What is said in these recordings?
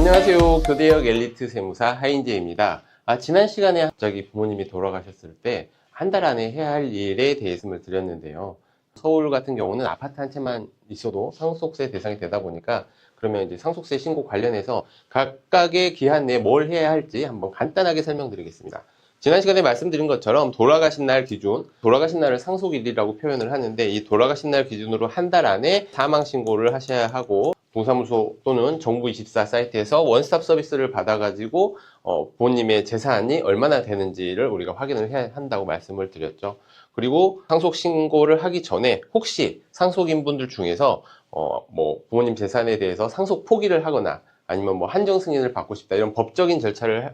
안녕하세요. 교대역 엘리트 세무사 하인재입니다. 지난 시간에 갑자기 부모님이 돌아가셨을 때 한 달 안에 해야 할 일에 대해서 말씀을 드렸는데요. 서울 같은 경우는 아파트 한 채만 있어도 상속세 대상이 되다 보니까 그러면 이제 상속세 신고 관련해서 각각의 기한 내에 뭘 해야 할지 한번 간단하게 설명드리겠습니다. 지난 시간에 말씀드린 것처럼 돌아가신 날 기준, 돌아가신 날을 상속일이라고 표현을 하는데, 이 돌아가신 날 기준으로 한 달 안에 사망 신고를 하셔야 하고, 동사무소 또는 정부24 사이트에서 원스톱 서비스를 받아가지고 부모님의 재산이 얼마나 되는지를 우리가 확인을 해야 한다고 말씀을 드렸죠. 그리고 상속 신고를 하기 전에 혹시 상속인 분들 중에서 뭐 부모님 재산에 대해서 상속 포기를 하거나 아니면 뭐 한정 승인을 받고 싶다 이런 법적인 절차는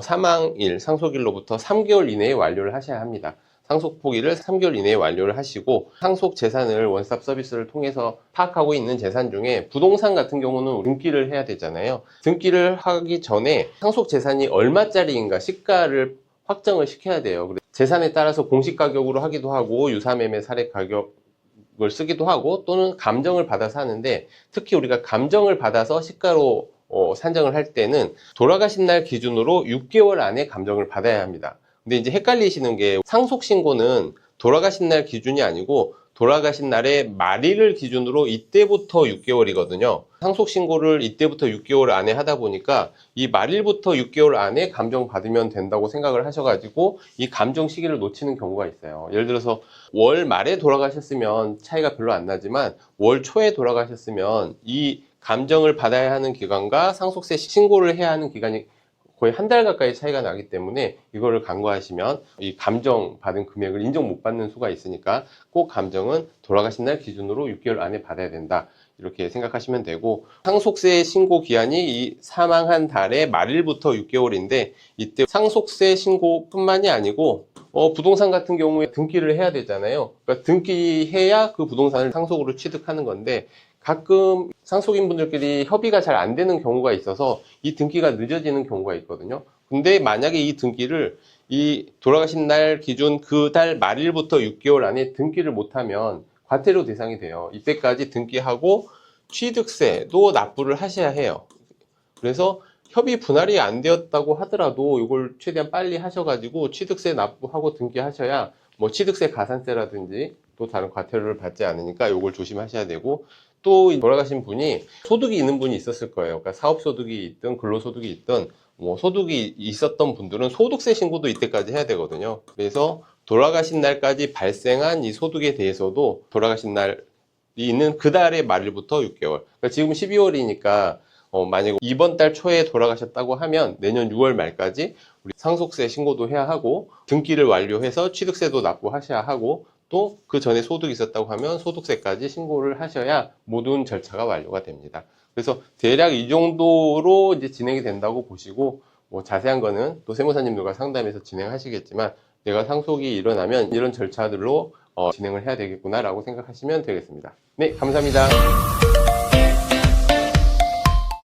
사망일, 상속일로부터 3개월 이내에 완료를 하셔야 합니다. 상속 포기를 3개월 이내에 완료를 하시고, 상속 재산을 원스톱 서비스를 통해서 파악하고 있는 재산 중에 부동산 같은 경우는 등기를 해야 되잖아요. 등기를 하기 전에 상속 재산이 얼마짜리인가 시가를 확정을 시켜야 돼요. 재산에 따라서 공시 가격으로 하기도 하고 유사매매 사례 가격을 쓰기도 하고 또는 감정을 받아서 하는데, 특히 우리가 감정을 받아서 시가로 산정을 할 때는 돌아가신 날 기준으로 6개월 안에 감정을 받아야 합니다. 근데 이제 헷갈리시는 게, 상속신고는 돌아가신 날 기준이 아니고 돌아가신 날의 말일을 기준으로 이때부터 6개월이거든요. 상속신고를 이때부터 6개월 안에 하다 보니까 이 말일부터 6개월 안에 감정 받으면 된다고 생각을 하셔가지고 이 감정 시기를 놓치는 경우가 있어요. 예를 들어서 월 말에 돌아가셨으면 차이가 별로 안 나지만 월 초에 돌아가셨으면 이 감정을 받아야 하는 기간과 상속세 신고를 해야 하는 기간이 거의 한 달 가까이 차이가 나기 때문에 이거를 간과하시면 이 감정 받은 금액을 인정 못 받는 수가 있으니까 꼭 감정은 돌아가신 날 기준으로 6개월 안에 받아야 된다, 이렇게 생각하시면 되고, 상속세 신고 기한이 이 사망한 달의 말일부터 6개월인데 이때 상속세 신고뿐만이 아니고 부동산 같은 경우에 등기를 해야 되잖아요. 그러니까 등기해야 그 부동산을 상속으로 취득하는 건데, 가끔 상속인 분들끼리 협의가 잘 안 되는 경우가 있어서 이 등기가 늦어지는 경우가 있거든요. 근데 만약에 이 등기를 이 돌아가신 날 기준 그 달 말일부터 6개월 안에 등기를 못하면 과태료 대상이 돼요. 이때까지 등기하고 취득세도 납부를 하셔야 해요. 그래서 협의 분할이 안 되었다고 하더라도 이걸 최대한 빨리 하셔가지고 취득세 납부하고 등기하셔야 뭐 취득세 가산세라든지 또 다른 과태료를 받지 않으니까 이걸 조심하셔야 되고, 또 돌아가신 분이 소득이 있는 분이 있었을 거예요. 그러니까 사업소득이 있든 근로소득이 있든 뭐 소득이 있었던 분들은 소득세 신고도 이때까지 해야 되거든요. 그래서 돌아가신 날까지 발생한 이 소득에 대해서도 돌아가신 날이 있는 그 달의 말일부터 6개월, 그러니까 지금 12월이니까 만약에 이번 달 초에 돌아가셨다고 하면 내년 6월 말까지 우리 상속세 신고도 해야 하고 등기를 완료해서 취득세도 납부하셔야 하고, 또 그 전에 소득이 있었다고 하면 소득세까지 신고를 하셔야 모든 절차가 완료가 됩니다. 그래서 대략 이 정도로 이제 진행이 된다고 보시고, 뭐 자세한 거는 또 세무사님들과 상담해서 진행하시겠지만, 내가 상속이 일어나면 이런 절차들로 진행을 해야 되겠구나 라고 생각하시면 되겠습니다. 네, 감사합니다.